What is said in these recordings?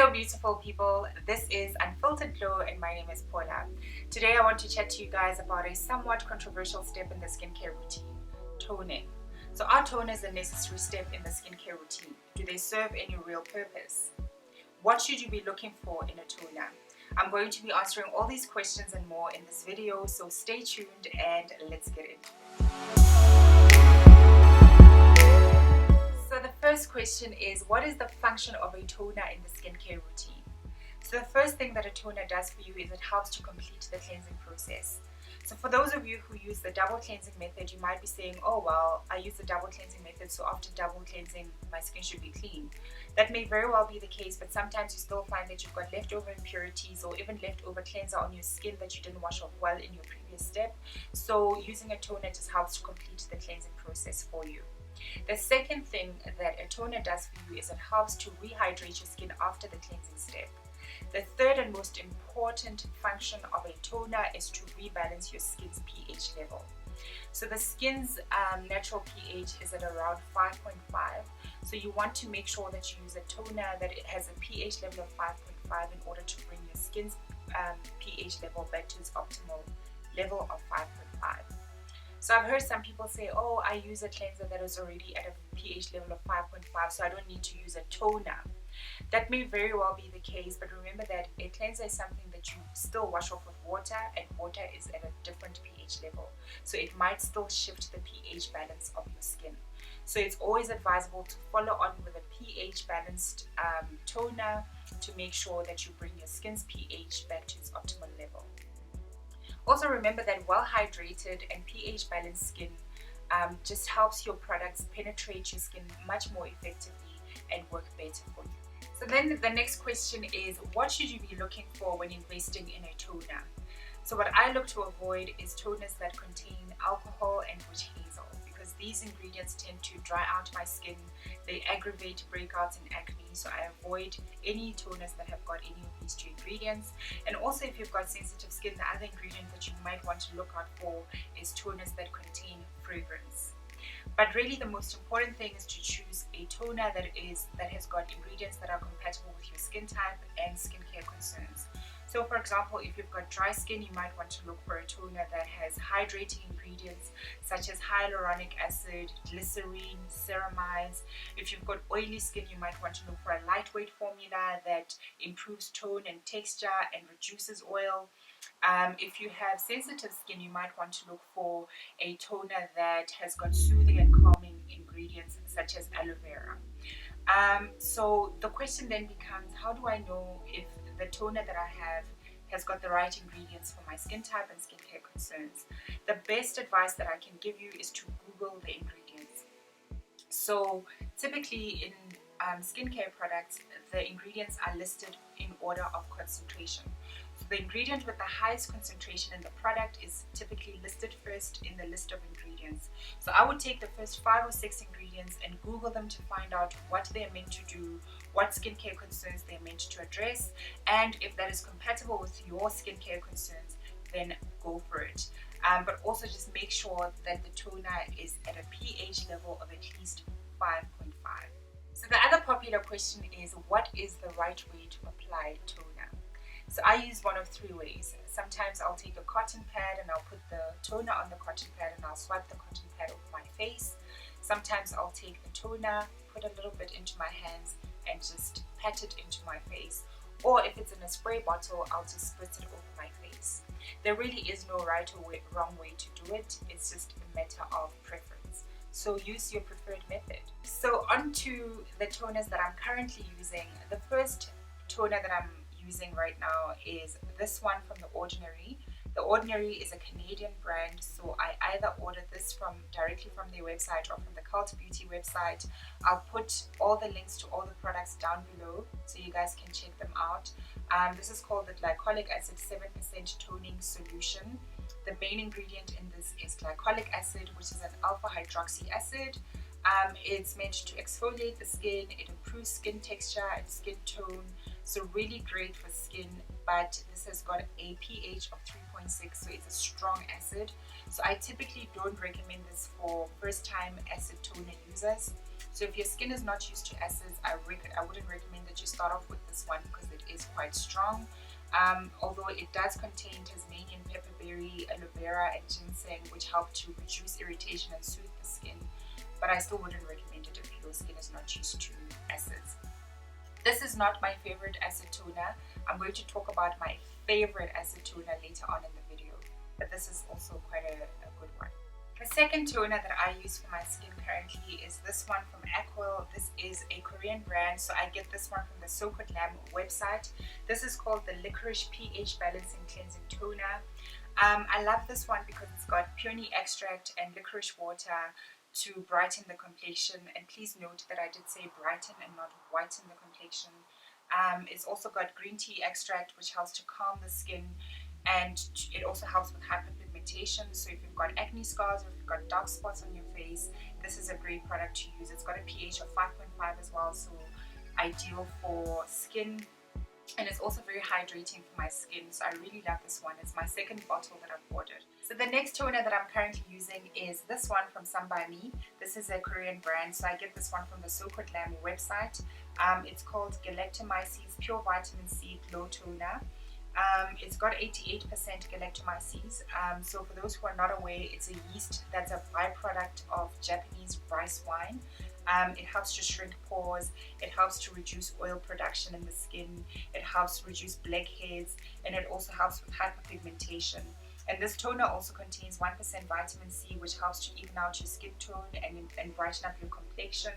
Hello beautiful people, this is Unfiltered Glow and my name is Paula. Today I want to chat to you guys about a somewhat controversial step in the skincare routine, toning. So are toners a necessary step in the skincare routine? Do they serve any real purpose? What should you be looking for in a toner? I'm going to be answering all these questions and more in this video, so stay tuned and let's get it. So the first question is, what is the function of a toner in the skincare routine? So the first thing that a toner does for you is it helps to complete the cleansing process. So for those of you who use the double cleansing method, you might be saying, oh well, I use the double cleansing method, so after double cleansing my skin should be clean. That may very well be the case, but sometimes you still find that you've got leftover impurities or even leftover cleanser on your skin that you didn't wash off well in your previous step. So using a toner just helps to complete the cleansing process for you. The second thing that a toner does for you is it helps to rehydrate your skin after the cleansing step. The third and most important function of a toner is to rebalance your skin's pH level. So the skin's natural pH is at around 5.5. So you want to make sure that you use a toner that it has a pH level of 5.5 in order to bring your skin's pH level back to its optimal level of 5.5. So I've heard some people say, oh, I use a cleanser that is already at a pH level of 5.5, so I don't need to use a toner. That may very well be the case, but remember that a cleanser is something that you still wash off with water, and water is at a different pH level. So it might still shift the pH balance of your skin. So it's always advisable to follow on with a pH balanced toner to make sure that you bring your skin's pH back to its optimal level. Also remember that well hydrated and pH balanced skin just helps your products penetrate your skin much more effectively and work better for you. So then the next question is, what should you be looking for when investing in a toner? So what I look to avoid is toners that contain alcohol and witch hazel, because these ingredients tend to dry out my skin. They aggravate breakouts and acne, so I avoid any toners that have got any of these two ingredients. And also if you've got sensitive skin, the other ingredient that you might want to look out for is toners that contain fragrance. But really the most important thing is to choose a toner that has got ingredients that are compatible with your skin type and skincare concerns. So for example, if you've got dry skin, you might want to look for a toner that has hydrating ingredients such as hyaluronic acid, glycerine, ceramides. If you've got oily skin, you might want to look for a lightweight formula that improves tone and texture and reduces oil. If you have sensitive skin, you might want to look for a toner that has got soothing and calming ingredients such as aloe vera. So the question then becomes, how do I know if the toner that I have has got the right ingredients for my skin type and skincare concerns? The best advice that I can give you is to Google the ingredients. So typically in skincare products, the ingredients are listed in order of concentration. So the ingredient with the highest concentration in the product is typically listed first in the list of ingredients. So I would take the first 5 or 6 ingredients and Google them to find out what they're meant to do, what skincare concerns they're meant to address, and if that is compatible with your skincare concerns, then go for it. But also just make sure that the toner is at a pH level of at least 5.5. So the other popular question is, what is the right way to apply toner? So I use one of 3 ways. Sometimes I'll take a cotton pad and I'll put the toner on the cotton pad and I'll swipe the cotton pad over my face. Sometimes I'll take the toner, put a little bit into my hands and just pat it into my face. Or if it's in a spray bottle, I'll just spritz it over my face. There really is no right or wrong way to do it. It's just a matter of preference. So use your preferred method. So on to the toners that I'm currently using. The first toner that I'm using right now is this one from The Ordinary. The Ordinary is a Canadian brand, so I either order this directly from their website or from the Cult Beauty website. I'll put all the links to all the products down below so you guys can check them out. This is called the glycolic acid 7% toning solution. The main ingredient in this is glycolic acid, which is an alpha hydroxy acid. It's meant to exfoliate the skin, it improves skin texture and skin tone, so really great for skin, but this has got a pH of 3.6, so it's a strong acid. So I typically don't recommend this for first time acid toner users. So if your skin is not used to acids, I wouldn't recommend that you start off with this one because it is quite strong. Although it does contain Tasmanian pepperberry, aloe vera, and ginseng, which help to reduce irritation and soothe the skin. But I still wouldn't recommend it if your skin is not used to acids. This is not my favorite acid toner. I'm going to talk about my favorite acid toner later on in the video, but this is also quite a good one. The second toner that I use for my skin currently is this one from Aquil. This is a Korean brand, so I get this one from the So Good Lamb website. This is called the Licorice pH Balancing Cleansing Toner. I love this one because it's got peony extract and licorice water to brighten the complexion. And please note that I did say brighten and not whiten the complexion. It's also got green tea extract, which helps to calm the skin, and it also helps with hyperpigmentation. So if you've got acne scars or if you've got dark spots on your face, this is a great product to use. It's got a pH of 5.5 as well, so ideal for skin. And it's also very hydrating for my skin, so I really love this one. It's my second bottle that I've ordered. So the next toner that I'm currently using is this one from Some By Me. This is a Korean brand, so I get this one from the So Good Lamb website. It's called Galactomyces Pure Vitamin C Glow Toner. It's got 88% galactomyces. So for those who are not aware, it's a yeast that's a byproduct of Japanese rice wine. It helps to shrink pores, it helps to reduce oil production in the skin, it helps to reduce blackheads, and it also helps with hyperpigmentation. And this toner also contains 1% vitamin C, which helps to even out your skin tone and brighten up your complexion.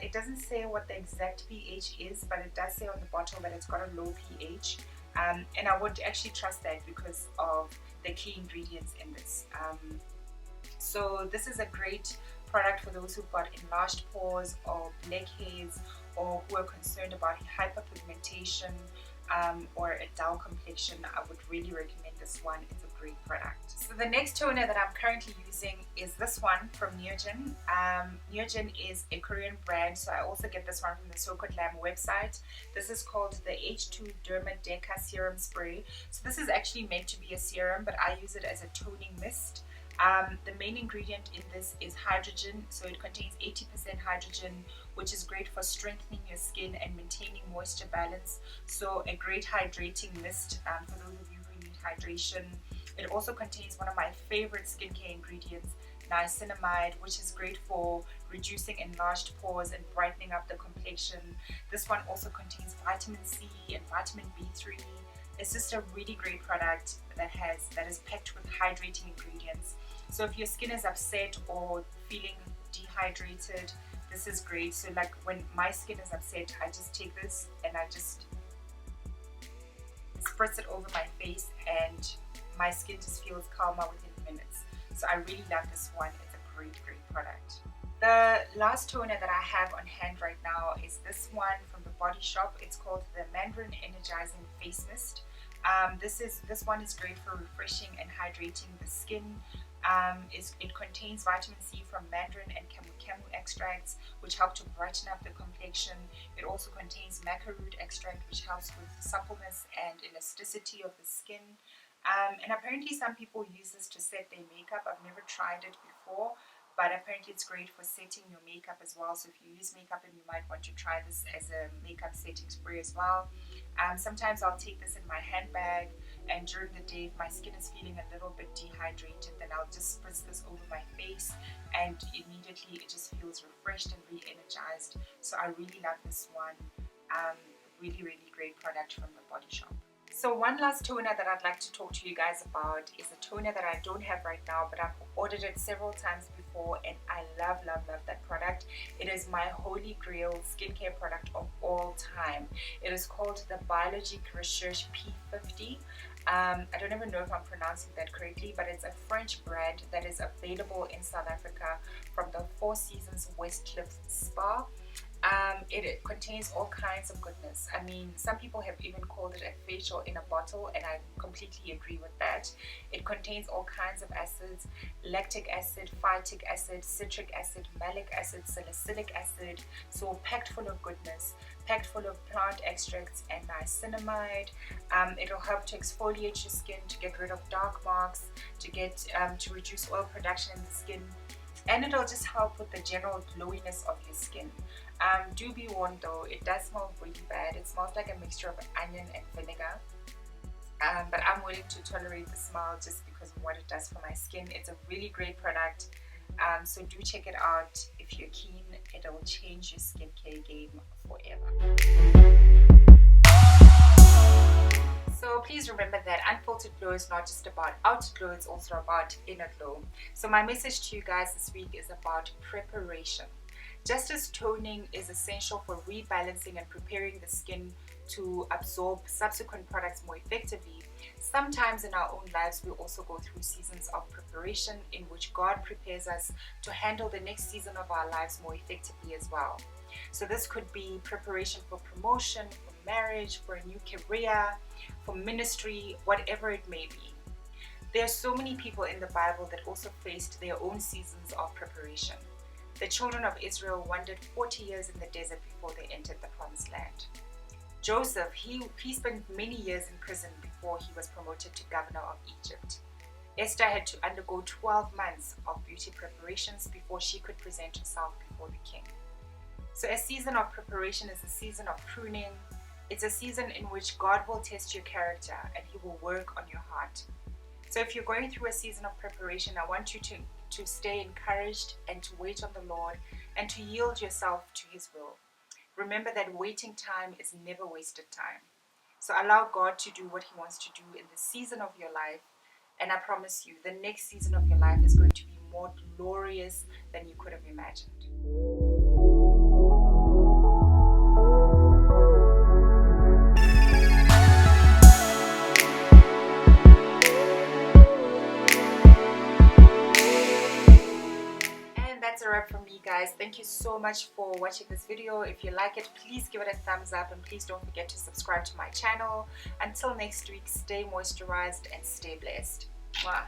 It doesn't say what the exact pH is, but it does say on the bottle that it's got a low pH. And I would actually trust that because of the key ingredients in this. So this is a great product for those who've got enlarged pores or blackheads, or who are concerned about hyperpigmentation or a dull complexion. I would really recommend this one. It's a great product. So the next toner that I'm currently using is this one from Neogen. Neogen is a Korean brand, so I also get this one from the So Good Lamb website. This is called the H2 Derma Deca Serum Spray. So this is actually meant to be a serum, but I use it as a toning mist. The main ingredient in this is hydrogen, so it contains 80% hydrogen, which is great for strengthening your skin and maintaining moisture balance. So a great hydrating mist for those of you who need hydration. It also contains one of my favorite skincare ingredients, niacinamide, which is great for reducing enlarged pores and brightening up the complexion. This one also contains vitamin C and vitamin B3. It's just a really great product that is packed with hydrating ingredients. So if your skin is upset or feeling dehydrated, this is great. So like when my skin is upset, I just take this and I just spritz it over my face, and my skin just feels calmer within minutes. So I really love this one. It's a great product. The last toner that I have on hand right now is this one from the Body Shop. It's called the Mandarin Energizing Face Mist. This one is great for refreshing and hydrating the skin. It contains vitamin C from mandarin and camu extracts, which help to brighten up the complexion. It also contains maca root extract, which helps with suppleness and elasticity of the skin. And apparently some people use this to set their makeup. I've never tried it before, but apparently it's great for setting your makeup as well. So if you use makeup, and you might want to try this as a makeup setting spray as well. Sometimes I'll take this in my handbag, and during the day if my skin is feeling a little bit dehydrated, then I'll just spritz this over my face, and immediately it just feels refreshed and re-energized. So I really love this one. Really great product from the Body Shop. So one last toner that I'd like to talk to you guys about is a toner that I don't have right now, but I've ordered it several times before, and I love that product. It is my holy grail skincare product of all time. It is called the Biologique Recherche P50. I don't even know if I'm pronouncing that correctly, but it's a French brand that is available in South Africa from the Four Seasons Westcliff Spa. It contains all kinds of goodness. I mean, some people have even called it a facial in a bottle, and I completely agree with that. It contains all kinds of acids: lactic acid, phytic acid, citric acid, malic acid, salicylic acid. So packed full of goodness, packed full of plant extracts and niacinamide. It'll help to exfoliate your skin, to get rid of dark marks, to reduce oil production in the skin. and it'll just help with the general glowiness of your skin. Do be warned though, it does smell really bad. It smells like a mixture of onion and vinegar. But I'm willing to tolerate the smell just because of what it does for my skin. It's a really great product. So do check it out if you're keen. It will change your skincare game forever. So please remember that unfiltered glow is not just about outer glow, it's also about inner glow. So my message to you guys this week is about preparation. Just as toning is essential for rebalancing and preparing the skin to absorb subsequent products more effectively, sometimes in our own lives we also go through seasons of preparation in which God prepares us to handle the next season of our lives more effectively as well. So this could be preparation for promotion, for marriage, for a new career, for ministry, whatever it may be. There are so many people in the Bible that also faced their own seasons of preparation. The children of Israel wandered 40 years in the desert before they entered the promised land. Joseph, he spent many years in prison before he was promoted to governor of Egypt. Esther had to undergo 12 months of beauty preparations before she could present herself before the king. So a season of preparation is a season of pruning. It's a season in which God will test your character and He will work on your heart. So if you're going through a season of preparation, I want you to stay encouraged and to wait on the Lord and to yield yourself to His will. Remember that waiting time is never wasted time. So allow God to do what He wants to do in the season of your life. And I promise you, the next season of your life is going to be more glorious than you could have imagined. That's a wrap from me, guys. Thank you so much for watching this video. If you like it, please give it a thumbs up and please don't forget to subscribe to my channel. Until next week, stay moisturized and stay blessed. Mwah.